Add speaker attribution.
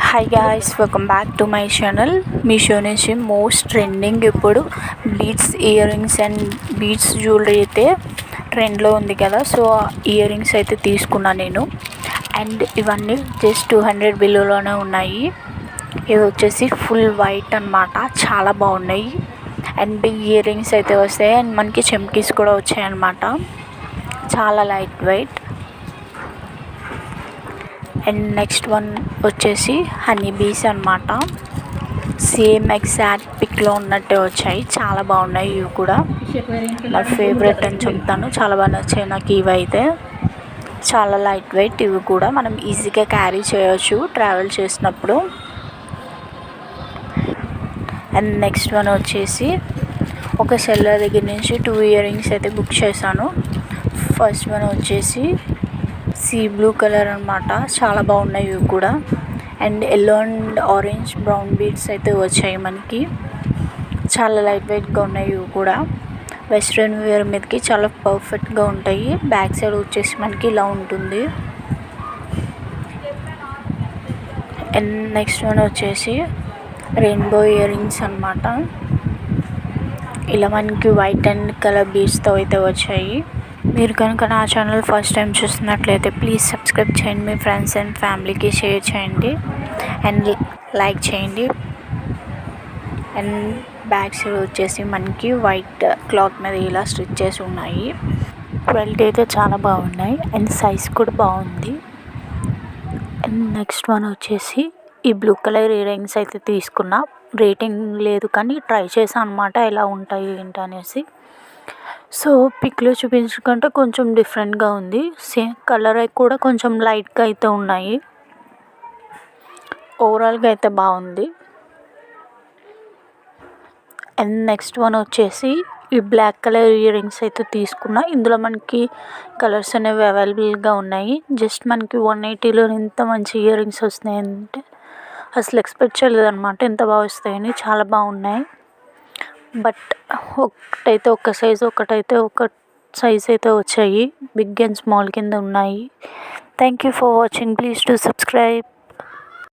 Speaker 1: Hi guys, welcome back to my channel. Meesho నుంచి most trending ఇప్పుడు beads ear rings and beads jewellery అయితే ట్రెండ్లో ఉంది కదా. సో ఇయర్ రింగ్స్ అయితే తీసుకున్నాను నేను. అండ్ ఇవన్నీ జస్ట్ 200 బిలోలోనే ఉన్నాయి. ఇవి వచ్చేసి ఫుల్ వైట్ అన్నమాట, చాలా బాగున్నాయి. అండ్ బిగ్ ఇయర్ రింగ్స్ అయితే వస్తాయి అండ్ మనకి చెమ్కీస్ కూడా వచ్చాయి అన్నమాట. చాలా light weight. And next one వచ్చేసి హనీ బీస్ అన్నమాట. సేమ్ ఎగ్జాక్ట్ పిక్లో ఉన్నట్టే వచ్చాయి, చాలా బాగున్నాయి. ఇవి కూడా నా ఫేవరెట్ అని చెప్తాను, చాలా బాగా నచ్చాయి నాకు. ఇవి అయితే చాలా లైట్ వెయిట్. ఇవి కూడా మనం ఈజీగా క్యారీ చేయవచ్చు ట్రావెల్ చేసినప్పుడు. అండ్ నెక్స్ట్ వన్ వచ్చేసి ఒక సెల్లర్ దగ్గర నుంచి 2 ఇయర్ రింగ్స్ అయితే బుక్ చేశాను. ఫస్ట్ వన్ వచ్చేసి సీ బ్లూ కలర్ అన్నమాట, చాలా బాగున్నాయి ఇవి కూడా. And yellow and orange brown beads అయితే వచ్చాయి మనకి, చాలా లైట్ వెయిట్గా ఉన్నాయి ఇవి కూడా. వెస్ట్రన్ వేర్ మీదకి చాలా పర్ఫెక్ట్గా ఉంటాయి. బ్యాక్ సైడ్ వచ్చేసి మనకి ఇలా ఉంటుంది. అండ్ నెక్స్ట్ వన్ వచ్చేసి రెయిన్బో ఇయర్ రింగ్స్ అన్నమాట. ఇలా మనకి వైట్ అండ్ కలర్ బీడ్స్తో అయితే వచ్చాయి. మీరు కనుక నా ఛానల్ ఫస్ట్ టైం చూస్తున్నట్లయితే ప్లీజ్ సబ్స్క్రైబ్ చేయండి, మీ ఫ్రెండ్స్ అండ్ ఫ్యామిలీకి షేర్ చేయండి అండ్ లైక్ చేయండి. అండ్ బ్యాక్ సైడ్ వచ్చేసి మనకి వైట్ క్లాత్ మీద ఇలా స్టిచ్ చేసి ఉన్నాయి. క్వాలిటీ అయితే చాలా బాగున్నాయి అండ్ సైజ్ కూడా బాగుంది. అండ్ నెక్స్ట్ వన్ వచ్చేసి ఈ బ్లూ కలర్ ఇయర్ రింగ్స్ అయితే తీసుకున్నా. రేటింగ్ లేదు కానీ ట్రై చేశాను అనమాట, ఎలా ఉంటాయి ఏంటి అనేసి. సో పిక్లో చూపించకంటే కొంచెం డిఫరెంట్గా ఉంది. సేమ్ కలర్ కూడా కొంచెం లైట్గా అయితే ఉన్నాయి. ఓవరాల్గా అయితే బాగుంది. అండ్ నెక్స్ట్ వన్ వచ్చేసి ఈ బ్లాక్ కలర్ ఇయర్ రింగ్స్ అయితే తీసుకున్నా. ఇందులో మనకి కలర్స్ అనేవి అవైలబుల్గా ఉన్నాయి. జస్ట్ మనకి 180లో ఇంత మంచి ఇయర్ రింగ్స్ వస్తున్నాయంటే అసలు ఎక్స్పెక్ట్ చేయలేదన్నమాట, ఎంత బాగా వస్తాయని. చాలా బాగున్నాయి. బట్ ఒకటైతే ఒక సైజు, ఒకటైతే ఒక సైజ్ అయితే వచ్చాయి. బిగ్ అండ్ స్మాల్ కింద ఉన్నాయి. Thank you for watching. Please to subscribe.